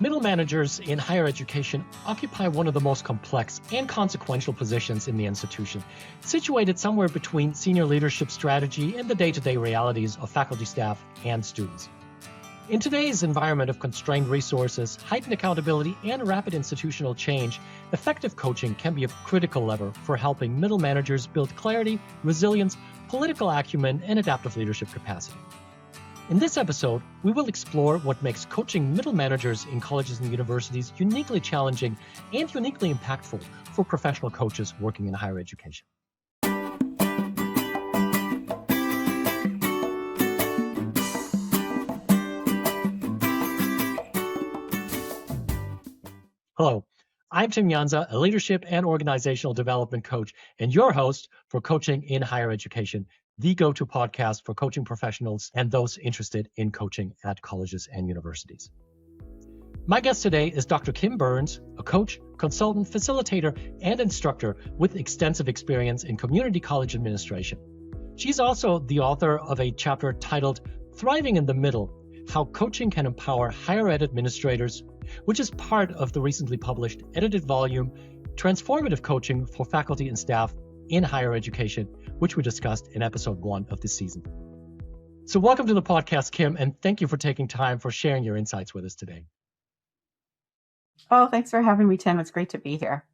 Middle managers in higher education occupy one of the most complex and consequential positions in the institution, situated somewhere between senior leadership strategy and the day-to-day realities of faculty, staff, and students. In today's environment of constrained resources, heightened accountability, and rapid institutional change, effective coaching can be a critical lever for helping middle managers build clarity, resilience, political acumen, and adaptive leadership capacity. In this episode, we will explore what makes coaching middle managers in colleges and universities uniquely challenging and uniquely impactful for professional coaches working in higher education. Hello, I'm Tim Jansa, a leadership and organizational development coach, and your host for Coaching in Higher Education, the go-to podcast for coaching professionals and those interested in coaching at colleges and universities. My guest today is Dr. Kim Burns, a coach, consultant, facilitator, and instructor with extensive experience in community college administration. She's also the author of a chapter titled Thriving in the Middle: How Coaching Can Empower Higher Ed Administrators, which is part of the recently published edited volume, Transformative Coaching for Faculty and Staff in Higher Education, which we discussed in episode 1 of this season. So welcome to the podcast, Kim, and thank you for taking time for sharing your insights with us today. Oh, thanks for having me, Tim. It's great to be here.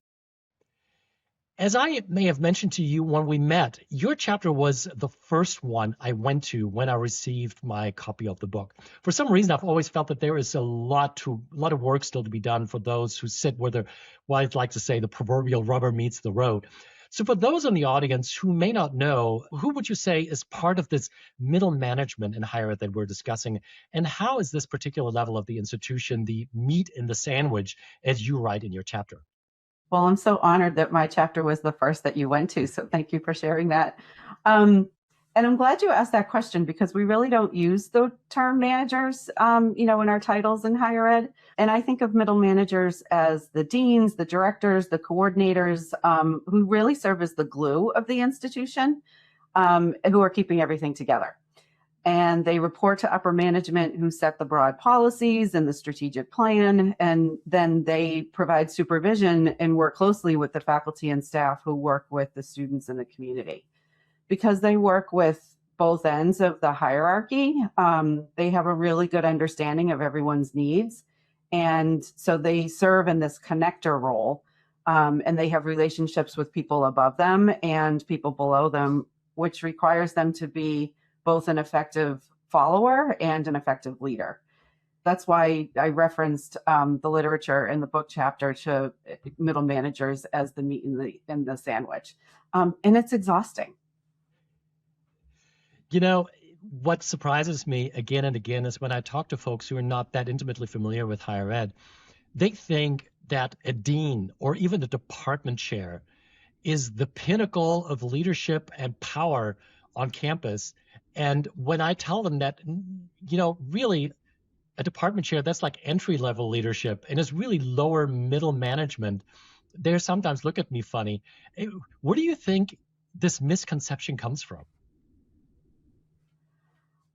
As I may have mentioned to you when we met, your chapter was the first one I went to when I received my copy of the book. For some reason, I've always felt that there is a lot of work still to be done for those who sit where I'd like to say the proverbial rubber meets the road. So for those in the audience who may not know, who would you say is part of this middle management in higher ed that we're discussing? And how is this particular level of the institution the meat in the sandwich, as you write in your chapter? Well, I'm so honored that my chapter was the first that you went to. So thank you for sharing that. And I'm glad you asked that question because we really don't use the term managers, in our titles in higher ed. And I think of middle managers as the deans, the directors, the coordinators, who really serve as the glue of the institution, who are keeping everything together. And they report to upper management who set the broad policies and the strategic plan. And then they provide supervision and work closely with the faculty and staff who work with the students in the community. Because they work with both ends of the hierarchy, they have a really good understanding of everyone's needs. And so they serve in this connector role, and they have relationships with people above them and people below them, which requires them to be both an effective follower and an effective leader. That's why I referenced the literature in the book chapter to middle managers as the meat in the sandwich. And it's exhausting. You know, what surprises me again and again is when I talk to folks who are not that intimately familiar with higher ed, they think that a dean or even a department chair is the pinnacle of leadership and power on campus. And when I tell them that, really a department chair, that's like entry-level leadership and is really lower middle management, they sometimes look at me funny. Where do you think this misconception comes from?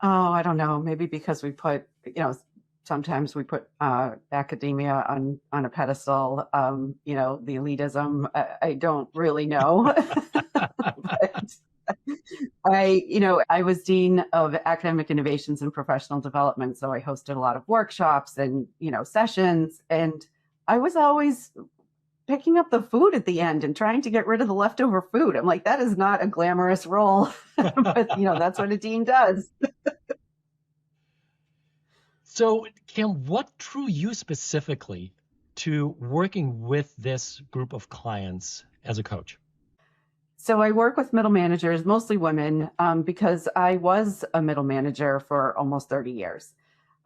Oh, I don't know. Maybe because we put, sometimes we put academia on a pedestal, the elitism. I don't really know. But I was Dean of Academic Innovations and Professional Development. So I hosted a lot of workshops and, sessions. And I was always picking up the food at the end and trying to get rid of the leftover food. I'm like, that is not a glamorous role, but that's what a dean does. So, Kim, what drew you specifically to working with this group of clients as a coach? So I work with middle managers, mostly women, because I was a middle manager for almost 30 years.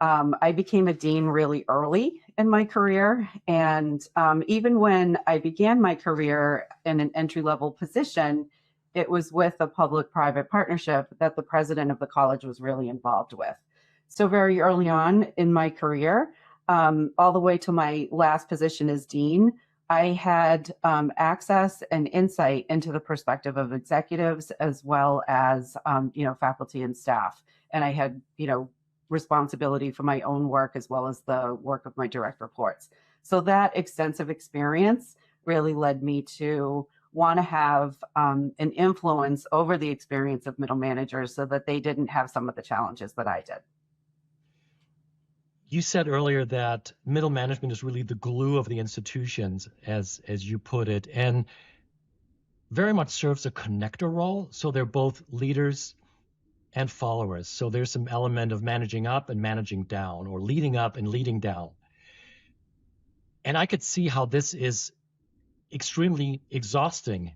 I became a dean really early in my career. And even when I began my career in an entry-level position, it was with a public-private partnership that the president of the college was really involved with. So very early on in my career, all the way to my last position as dean, I had access and insight into the perspective of executives as well as, faculty and staff. And I had, responsibility for my own work as well as the work of my direct reports. So that extensive experience really led me to want to have an influence over the experience of middle managers so that they didn't have some of the challenges that I did. You said earlier that middle management is really the glue of the institutions, as you put it, and very much serves a connector role. So they're both leaders and followers. So there's some element of managing up and managing down, or leading up and leading down. And I could see how this is extremely exhausting,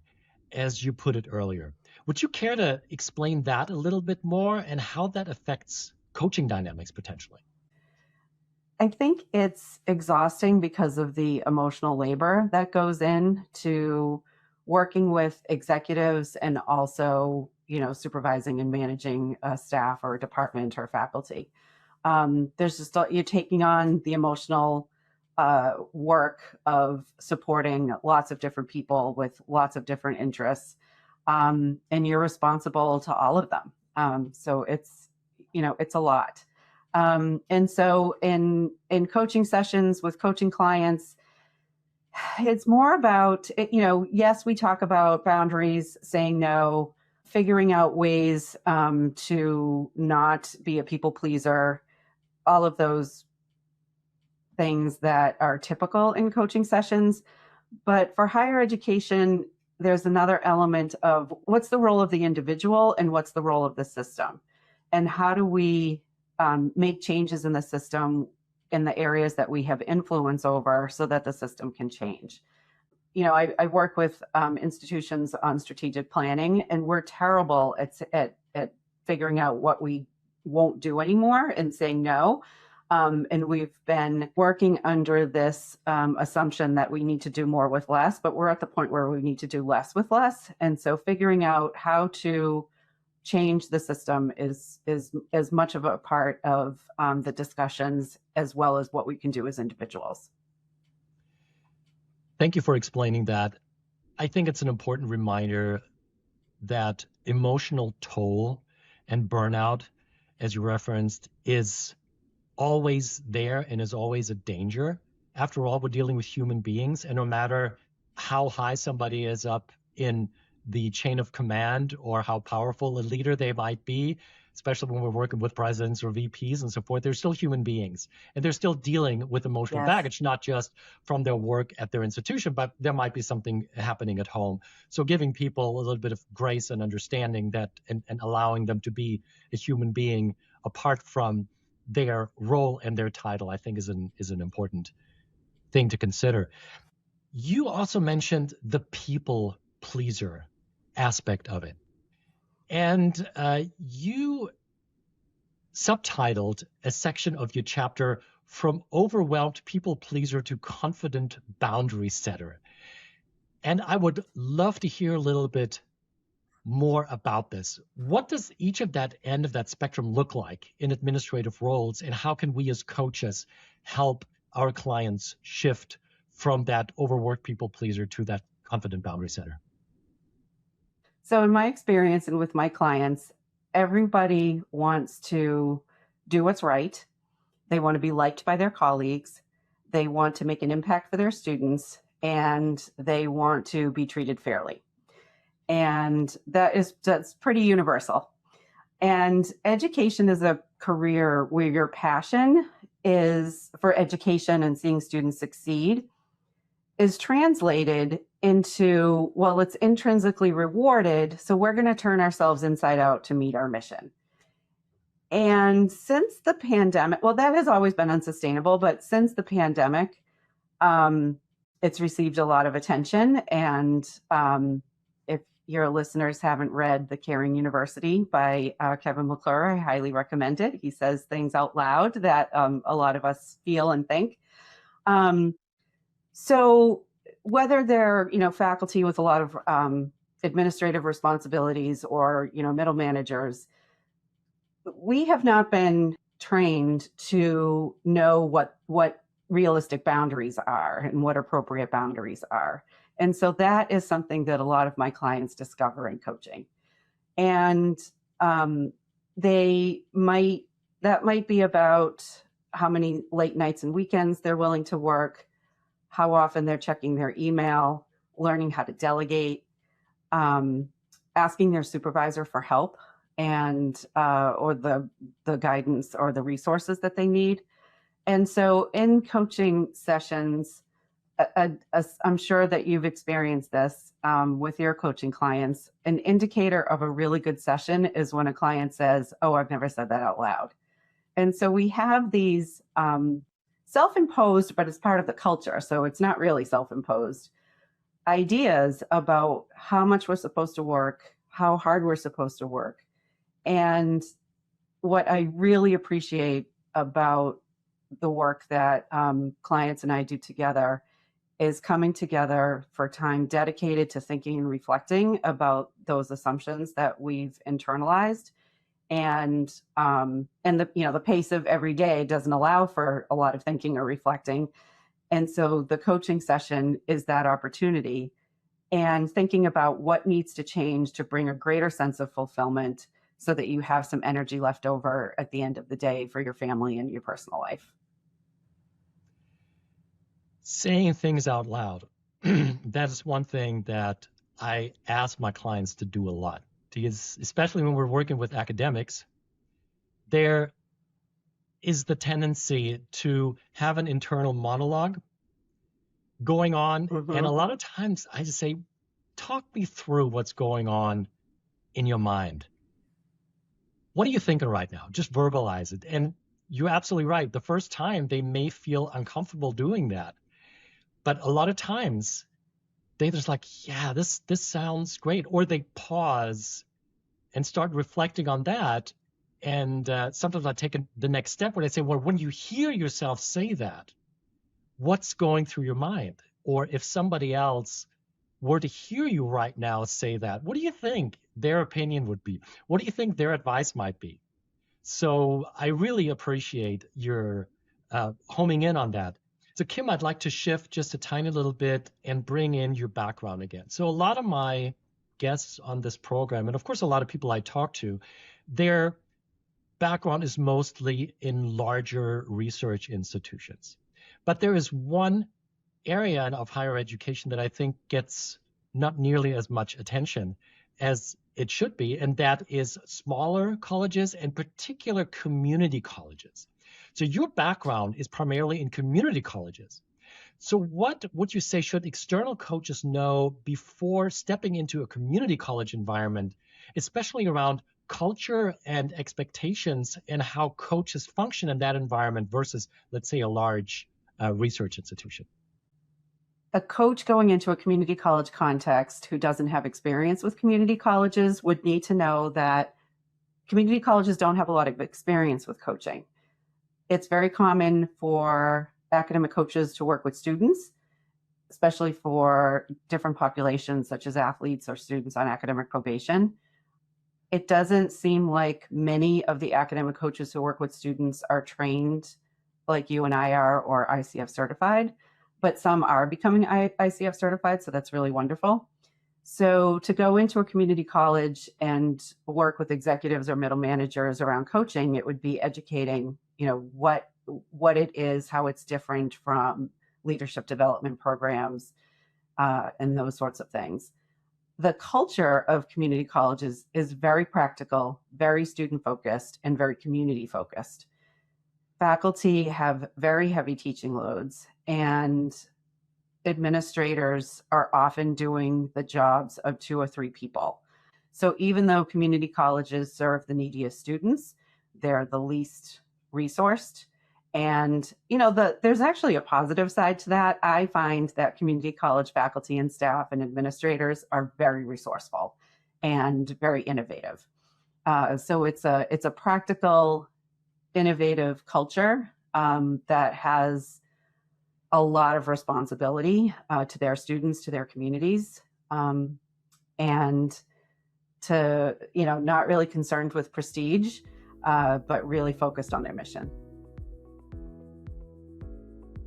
as you put it earlier. Would you care to explain that a little bit more and how that affects coaching dynamics potentially? I think it's exhausting because of the emotional labor that goes into working with executives and also, supervising and managing a staff or a department or faculty. There's just, you're taking on the emotional work of supporting lots of different people with lots of different interests. And you're responsible to all of them. So it's a lot. And so in coaching sessions with coaching clients, it's more about, yes, we talk about boundaries, saying no, figuring out ways to not be a people pleaser, all of those things that are typical in coaching sessions. But for higher education, there's another element of what's the role of the individual and what's the role of the system, and how do we make changes in the system in the areas that we have influence over so that the system can change. I work with institutions on strategic planning, and we're terrible at figuring out what we won't do anymore and saying no. And we've been working under this assumption that we need to do more with less, but we're at the point where we need to do less with less. And so figuring out how to change the system is as much of a part of the discussions as well as what we can do as individuals. Thank you for explaining that. I think it's an important reminder that emotional toll and burnout, as you referenced, is always there and is always a danger. After all, we're dealing with human beings, and no matter how high somebody is up in the chain of command or how powerful a leader they might be, especially when we're working with presidents or VPs and so forth, they're still human beings, and they're still dealing with emotional baggage, not just from their work at their institution, but there might be something happening at home. So giving people a little bit of grace and understanding that, and allowing them to be a human being apart from their role and their title, I think is an important thing to consider. You also mentioned the people pleaser aspect of it. And you subtitled a section of your chapter, From Overwhelmed People Pleaser to Confident Boundary Setter. And I would love to hear a little bit more about this. What does each of that end of that spectrum look like in administrative roles, and how can we as coaches help our clients shift from that overworked people pleaser to that confident boundary setter? So in my experience and with my clients, everybody wants to do what's right. They want to be liked by their colleagues. They want to make an impact for their students, and they want to be treated fairly. And that's pretty universal. And education is a career where your passion is for education and seeing students succeed is translated into, well, it's intrinsically rewarded, so we're going to turn ourselves inside out to meet our mission. And since the pandemic, well, that has always been unsustainable, but since the pandemic, it's received a lot of attention. And if your listeners haven't read The Caring University by Kevin McClure, I highly recommend it. He says things out loud that a lot of us feel and think. So whether they're, faculty with a lot of administrative responsibilities or, middle managers, we have not been trained to know what realistic boundaries are and what appropriate boundaries are. And so that is something that a lot of my clients discover in coaching. And they might that might be about how many late nights and weekends they're willing to work, how often they're checking their email, learning how to delegate, asking their supervisor for help and or the guidance or the resources that they need. And so in coaching sessions, I'm sure that you've experienced this with your coaching clients. An indicator of a really good session is when a client says, "Oh, I've never said that out loud." And so we have these self-imposed, but it's part of the culture, so it's not really self-imposed, ideas about how much we're supposed to work, how hard we're supposed to work. And what I really appreciate about the work that clients and I do together is coming together for time dedicated to thinking and reflecting about those assumptions that we've internalized. And the pace of every day doesn't allow for a lot of thinking or reflecting. And so the coaching session is that opportunity, and thinking about what needs to change to bring a greater sense of fulfillment so that you have some energy left over at the end of the day for your family and your personal life. Saying things out loud. That is one thing that I ask my clients to do a lot, because especially when we're working with academics, there is the tendency to have an internal monologue going on. And a lot of times I just say, talk me through what's going on in your mind. What are you thinking right now? Just verbalize it. And you're absolutely right. The first time they may feel uncomfortable doing that. But a lot of times they're just like, yeah, this sounds great. Or they pause and start reflecting on that. And sometimes I take the next step where I say, well, when you hear yourself say that, what's going through your mind? Or if somebody else were to hear you right now say that, what do you think their opinion would be? What do you think their advice might be? So I really appreciate your homing in on that. So Kim, I'd like to shift just a tiny little bit and bring in your background again. So a lot of my guests on this program, and of course a lot of people I talk to, their background is mostly in larger research institutions. But there is one area of higher education that I think gets not nearly as much attention as it should be, and that is smaller colleges, and particular community colleges. So your background is primarily in community colleges. So what would you say should external coaches know before stepping into a community college environment, especially around culture and expectations and how coaches function in that environment versus, let's say, a large research institution? A coach going into a community college context who doesn't have experience with community colleges would need to know that community colleges don't have a lot of experience with coaching. It's very common for academic coaches to work with students, especially for different populations such as athletes or students on academic probation. It doesn't seem like many of the academic coaches who work with students are trained like you and I are or ICF certified, but some are becoming ICF certified, so that's really wonderful. So to go into a community college and work with executives or middle managers around coaching, it would be educating, what it is, how it's different from leadership development programs, and those sorts of things. The culture of community colleges is very practical, very student-focused, and very community-focused. Faculty have very heavy teaching loads, and administrators are often doing the jobs of 2 or 3 people. So even though community colleges serve the neediest students, they're the least resourced. And, there's actually a positive side to that. I find that community college faculty and staff and administrators are very resourceful and very innovative. So it's a practical, innovative culture that has a lot of responsibility to their students, to their communities, and to, not really concerned with prestige, but really focused on their mission.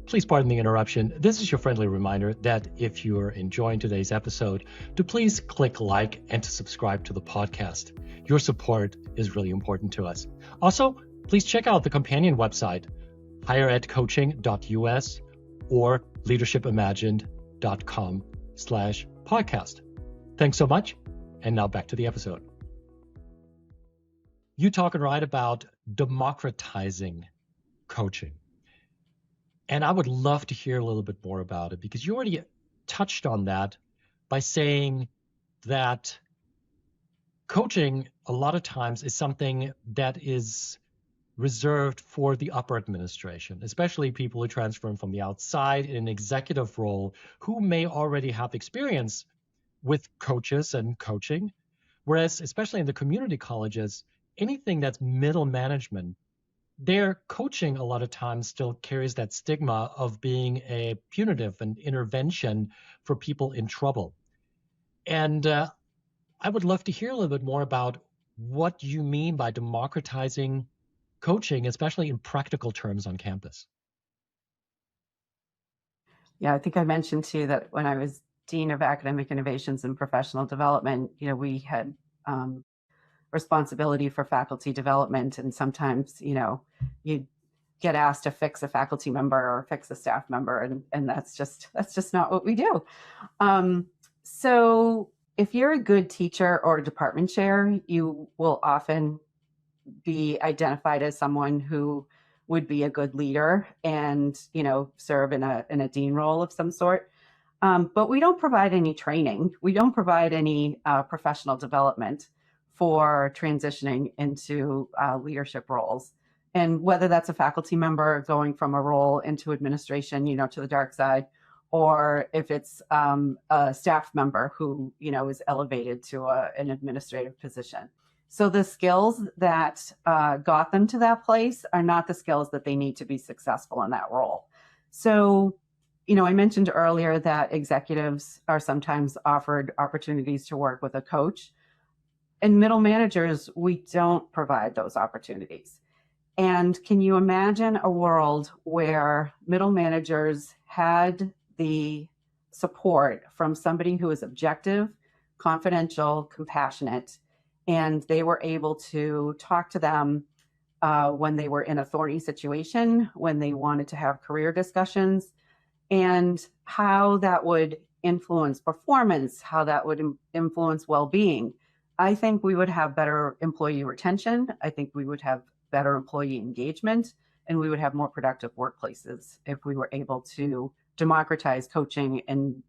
Please pardon the interruption. This is your friendly reminder that if you're enjoying today's episode, to please click like and to subscribe to the podcast. Your support is really important to us. Also, please check out the companion website, higheredcoaching.us or leadershipimagined.com/podcast. Thanks so much. And now back to the episode. You talk and write about democratizing coaching. And I would love to hear a little bit more about it, because you already touched on that by saying that coaching a lot of times is something that is reserved for the upper administration, especially people who transform from the outside in an executive role who may already have experience with coaches and coaching. Whereas, especially in the community colleges, anything that's middle management, their coaching a lot of times still carries that stigma of being a punitive and intervention for people in trouble. And I would love to hear a little bit more about what you mean by democratizing coaching, especially in practical terms on campus. Yeah, I think I mentioned to you that when I was Dean of Academic Innovations and Professional Development, we had responsibility for faculty development. And sometimes, you get asked to fix a faculty member or fix a staff member. And that's just not what we do. So if you're a good teacher or a department chair, you will often be identified as someone who would be a good leader and, serve in a dean role of some sort. But we don't provide any training. We don't provide any professional development for transitioning into leadership roles. And whether that's a faculty member going from a role into administration, to the dark side, or if it's a staff member who, is elevated to an administrative position. So the skills that got them to that place are not the skills that they need to be successful in that role. So, I mentioned earlier that executives are sometimes offered opportunities to work with a coach. And middle managers, we don't provide those opportunities. And can you imagine a world where middle managers had the support from somebody who is objective, confidential, compassionate, and they were able to talk to them when they were in a thorny situation, when they wanted to have career discussions, and how that would influence performance, how that would influence well-being? I think we would have better employee retention. I think we would have better employee engagement, and we would have more productive workplaces if we were able to democratize coaching and,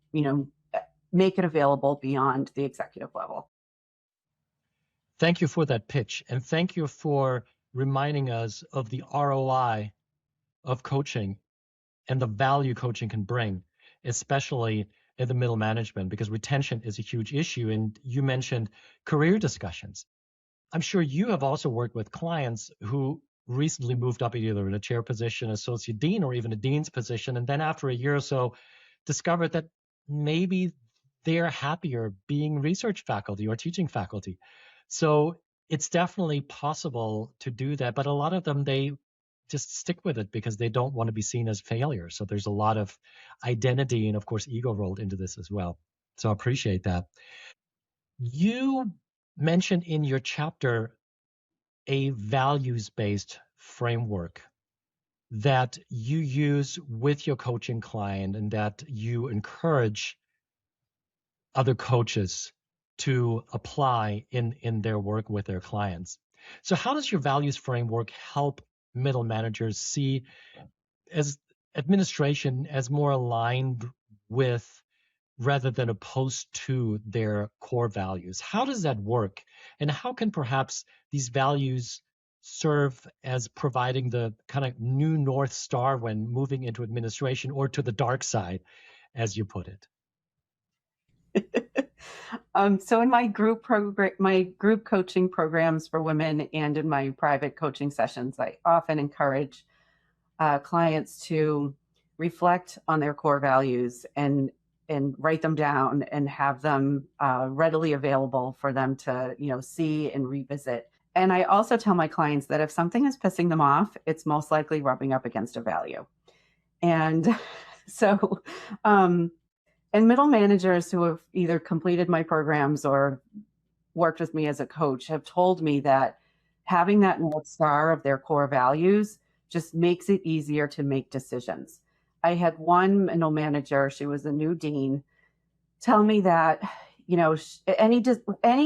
make it available beyond the executive level. Thank you for that pitch. And thank you for reminding us of the ROI of coaching and the value coaching can bring, especially in the middle management, because retention is a huge issue. And you mentioned career discussions. I'm sure you have also worked with clients who recently moved up either in a chair position, associate dean, or even a dean's position. And then after a year or so, discovered that maybe they're happier being research faculty or teaching faculty. So it's definitely possible to do that. But a lot of them, they just stick with it because they don't want to be seen as failures. So there's a lot of identity and, of course, ego rolled into this as well. So I appreciate that. You mentioned in your chapter a values-based framework that you use with your coaching client and that you encourage other coaches to apply in their work with their clients. So how does your values framework help middle managers see as administration as more aligned with rather than opposed to their core values? How does that work? And how can perhaps these values serve as providing the kind of new North Star when moving into administration, or to the dark side, as you put it? So in my group coaching programs for women and in my private coaching sessions, I often encourage clients to reflect on their core values and write them down and have them readily available for them to see and revisit. And I also tell my clients that if something is pissing them off, it's most likely rubbing up against a value. And so and middle managers who have either completed my programs or worked with me as a coach have told me that, having that North Star of their core values just makes it easier to make decisions. I had one middle manager, she was a new dean, tell me that, any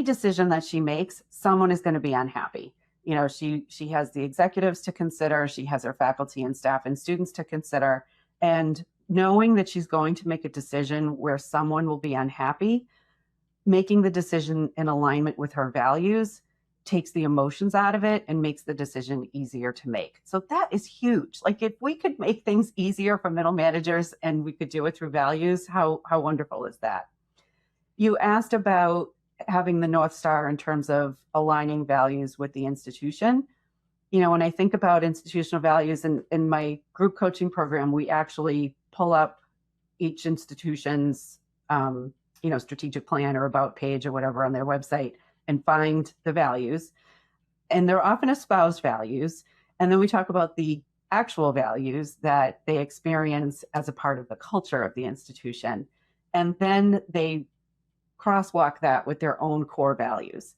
decision that she makes, someone is going to be unhappy. She has the executives to consider, she has her faculty and staff and students to consider, and knowing that she's going to make a decision where someone will be unhappy, making the decision in alignment with her values takes the emotions out of it and makes the decision easier to make. So that is huge. Like, if we could make things easier for middle managers and we could do it through values, how wonderful is that? You asked about having the North Star in terms of aligning values with the institution. When I think about institutional values in my group coaching program, we actually pull up each institution's strategic plan or about page or whatever on their website and find the values. And they're often espoused values. And then we talk about the actual values that they experience as a part of the culture of the institution. And then they crosswalk that with their own core values.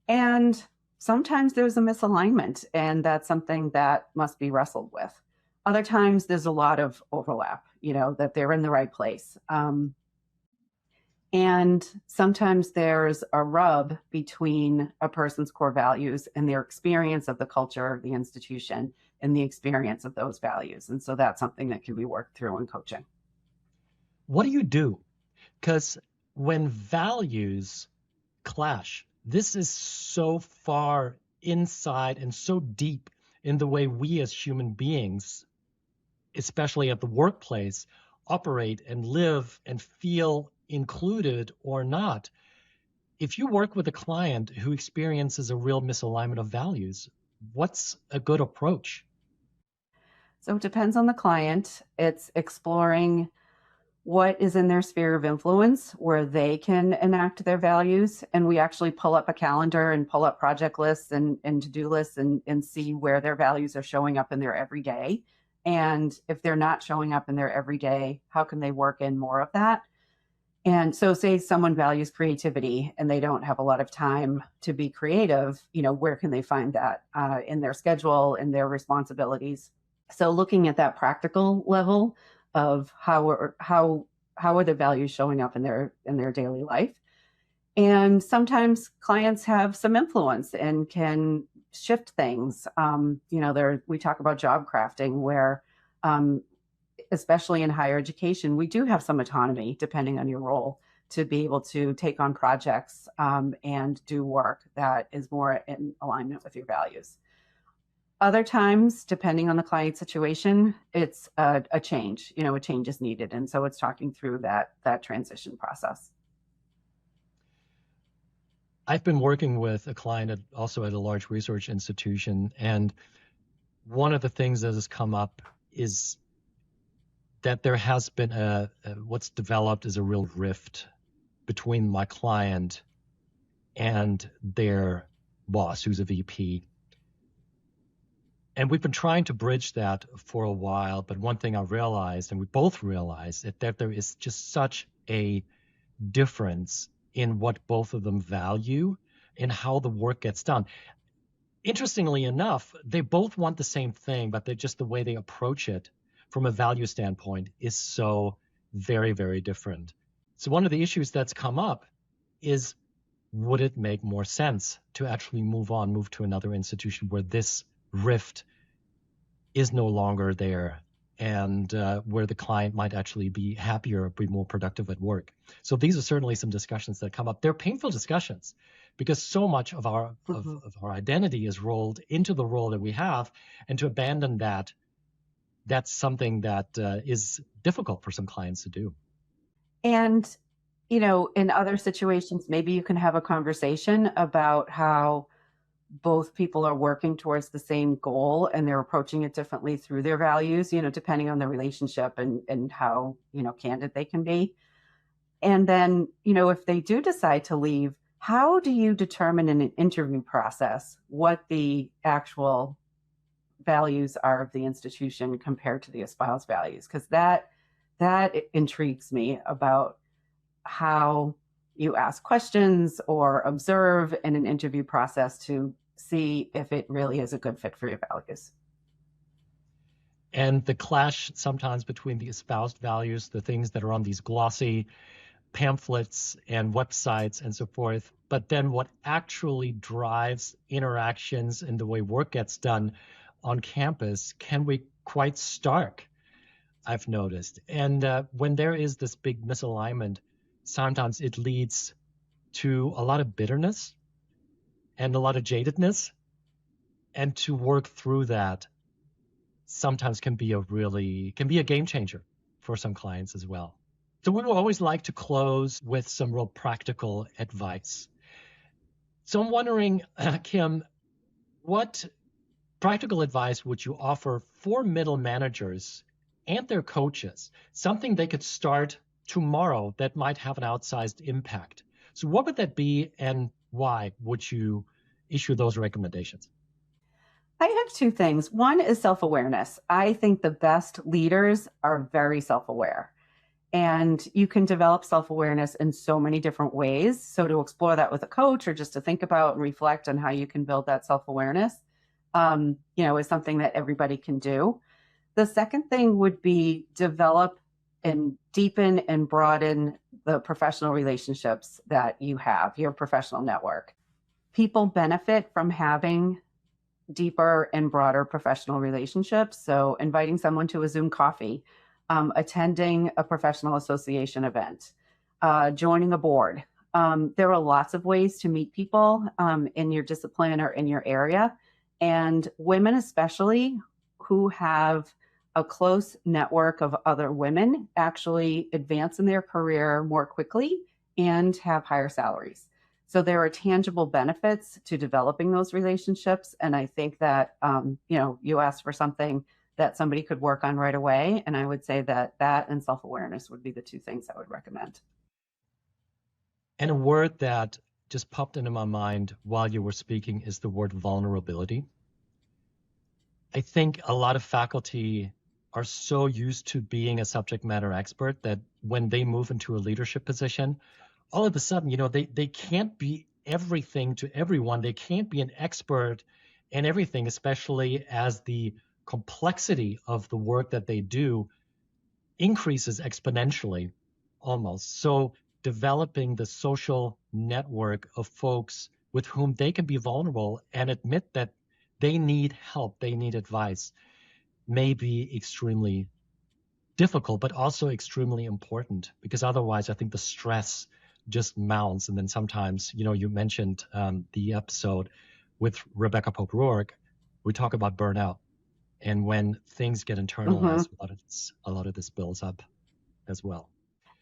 And sometimes there's a misalignment, and that's something that must be wrestled with. Other times there's a lot of overlap, that they're in the right place. And sometimes there's a rub between a person's core values and their experience of the culture of the institution and the experience of those values. And so that's something that can be worked through in coaching. What do you do? Because when values clash, this is so far inside and so deep in the way we as human beings, especially at the workplace, operate and live and feel included or not. If you work with a client who experiences a real misalignment of values, what's a good approach? So it depends on the client. It's exploring what is in their sphere of influence where they can enact their values. And we actually pull up a calendar and pull up project lists and to-do lists and see where their values are showing up in their everyday. And if they're not showing up in their everyday, how can they work in more of that? And so say someone values creativity and they don't have a lot of time to be creative, where can they find that in their schedule, in their responsibilities? So looking at that practical level of how are the values showing up in their daily life. And sometimes clients have some influence and can shift things. We talk about job crafting where, especially in higher education, we do have some autonomy, depending on your role, to be able to take on projects and do work that is more in alignment with your values. Other times, depending on the client situation, it's a change. A change is needed. And so it's talking through that transition process. I've been working with a client also at a large research institution. And one of the things that has come up is that there has been what's developed is a real rift between my client and their boss, who's a VP. And we've been trying to bridge that for a while. But one thing I realized, and we both realized, that there is just such a difference in what both of them value and how the work gets done. Interestingly enough, they both want the same thing, but just the way they approach it from a value standpoint is so very, very different. So one of the issues that's come up is, would it make more sense to actually move to another institution where this rift is no longer there and where the client might actually be happier, be more productive at work? So these are certainly some discussions that come up. They're painful discussions because so much of our of our identity is rolled into the role that we have, and to abandon that, that's something that is difficult for some clients to do. And, in other situations, maybe you can have a conversation about how both people are working towards the same goal and they're approaching it differently through their values, depending on the relationship and how, candid they can be. And then, if they do decide to leave, how do you determine in an interview process what the actual values are of the institution compared to the espoused values? Because that intrigues me about how you ask questions or observe in an interview process to see if it really is a good fit for your values. And the clash sometimes between the espoused values, the things that are on these glossy pamphlets and websites and so forth, but then what actually drives interactions and the way work gets done on campus can be quite stark, I've noticed. And when there is this big misalignment, sometimes it leads to a lot of bitterness and a lot of jadedness. And to work through that sometimes can be a game changer for some clients as well. So we would always like to close with some real practical advice. So I'm wondering, Kim, what practical advice would you offer for middle managers and their coaches, something they could start tomorrow that might have an outsized impact? So what would that be, and why would you issue those recommendations? I have two things. One is self-awareness. I think the best leaders are very self-aware. And you can develop self-awareness in so many different ways. So to explore that with a coach, or just to think about and reflect on how you can build that self-awareness, is something that everybody can do. The second thing would be develop and deepen and broaden the professional relationships that you have, your professional network. People benefit from having deeper and broader professional relationships. So inviting someone to a Zoom coffee, attending a professional association event, joining a board. There are lots of ways to meet people in your discipline or in your area. And women especially who have a close network of other women actually advance in their career more quickly and have higher salaries. So there are tangible benefits to developing those relationships. And I think that, you asked for something that somebody could work on right away. And I would say that and self-awareness would be the two things I would recommend. And a word that just popped into my mind while you were speaking is the word vulnerability. I think a lot of faculty are so used to being a subject matter expert that when they move into a leadership position, all of a sudden, they can't be everything to everyone. They can't be an expert in everything, especially as the complexity of the work that they do increases exponentially almost. So developing the social network of folks with whom they can be vulnerable and admit that they need help, they need advice, may be extremely difficult, but also extremely important, because otherwise I think the stress just mounts. And then sometimes, you mentioned the episode with Rebecca Pope Rourke, we talk about burnout. And when things get internalized, a lot of this builds up as well.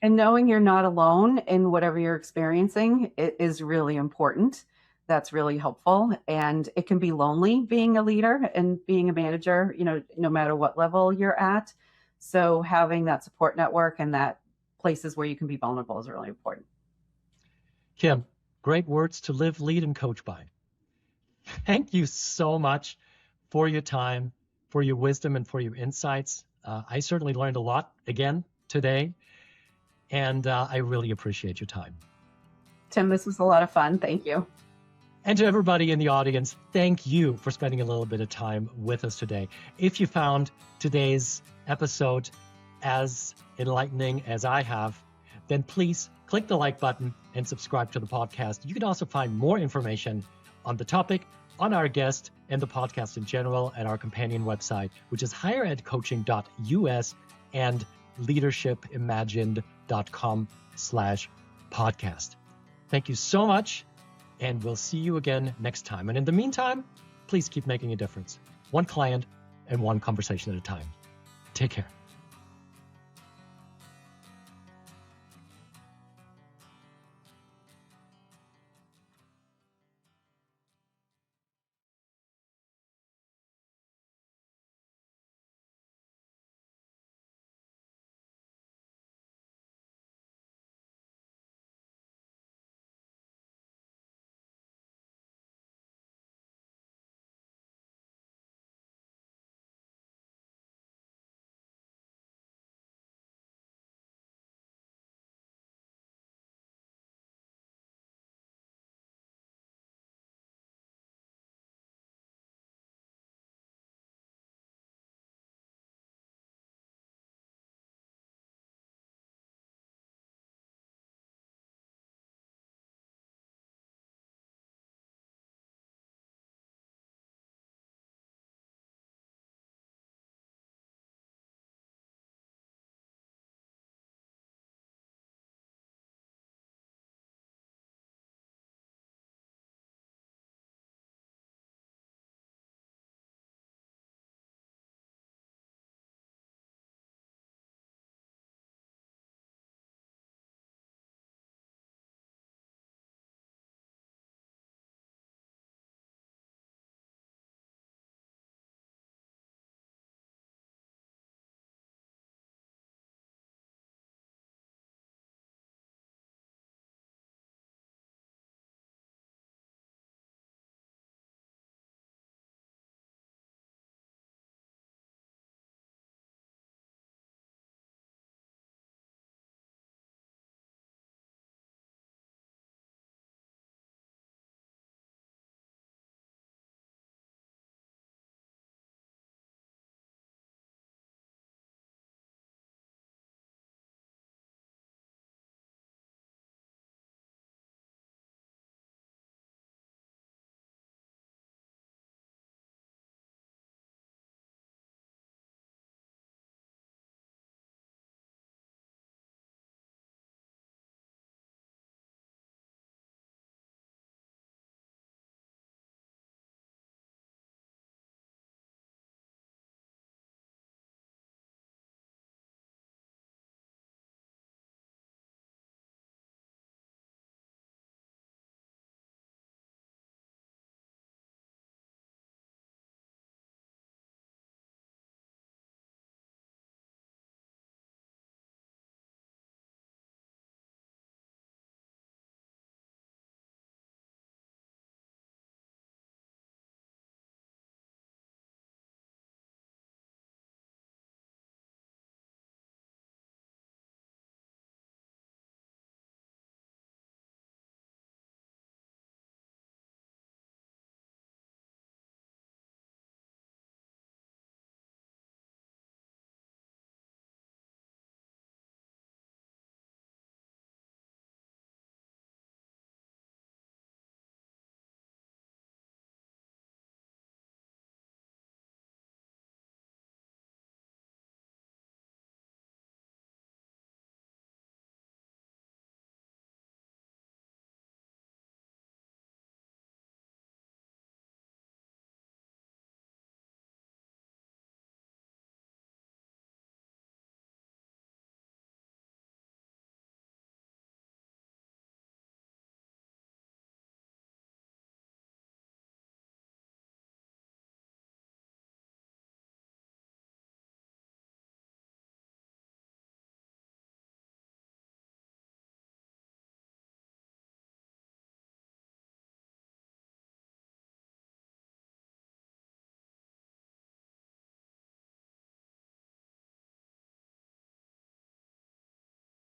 And knowing you're not alone in whatever you're experiencing is really important. That's really helpful. And it can be lonely being a leader and being a manager, no matter what level you're at. So having that support network and that places where you can be vulnerable is really important. Kim, great words to live, lead, and coach by. Thank you so much for your time, for your wisdom, and for your insights. I certainly learned a lot again today, and I really appreciate your time. Tim, this was a lot of fun. Thank you. And to everybody in the audience, thank you for spending a little bit of time with us today. If you found today's episode as enlightening as I have, then please click the like button and subscribe to the podcast. You can also find more information on the topic, on our guest, and the podcast in general at our companion website, which is higheredcoaching.us and leadershipimagined.com/podcast. Thank you so much, and we'll see you again next time. And in the meantime, please keep making a difference, one client and one conversation at a time. Take care.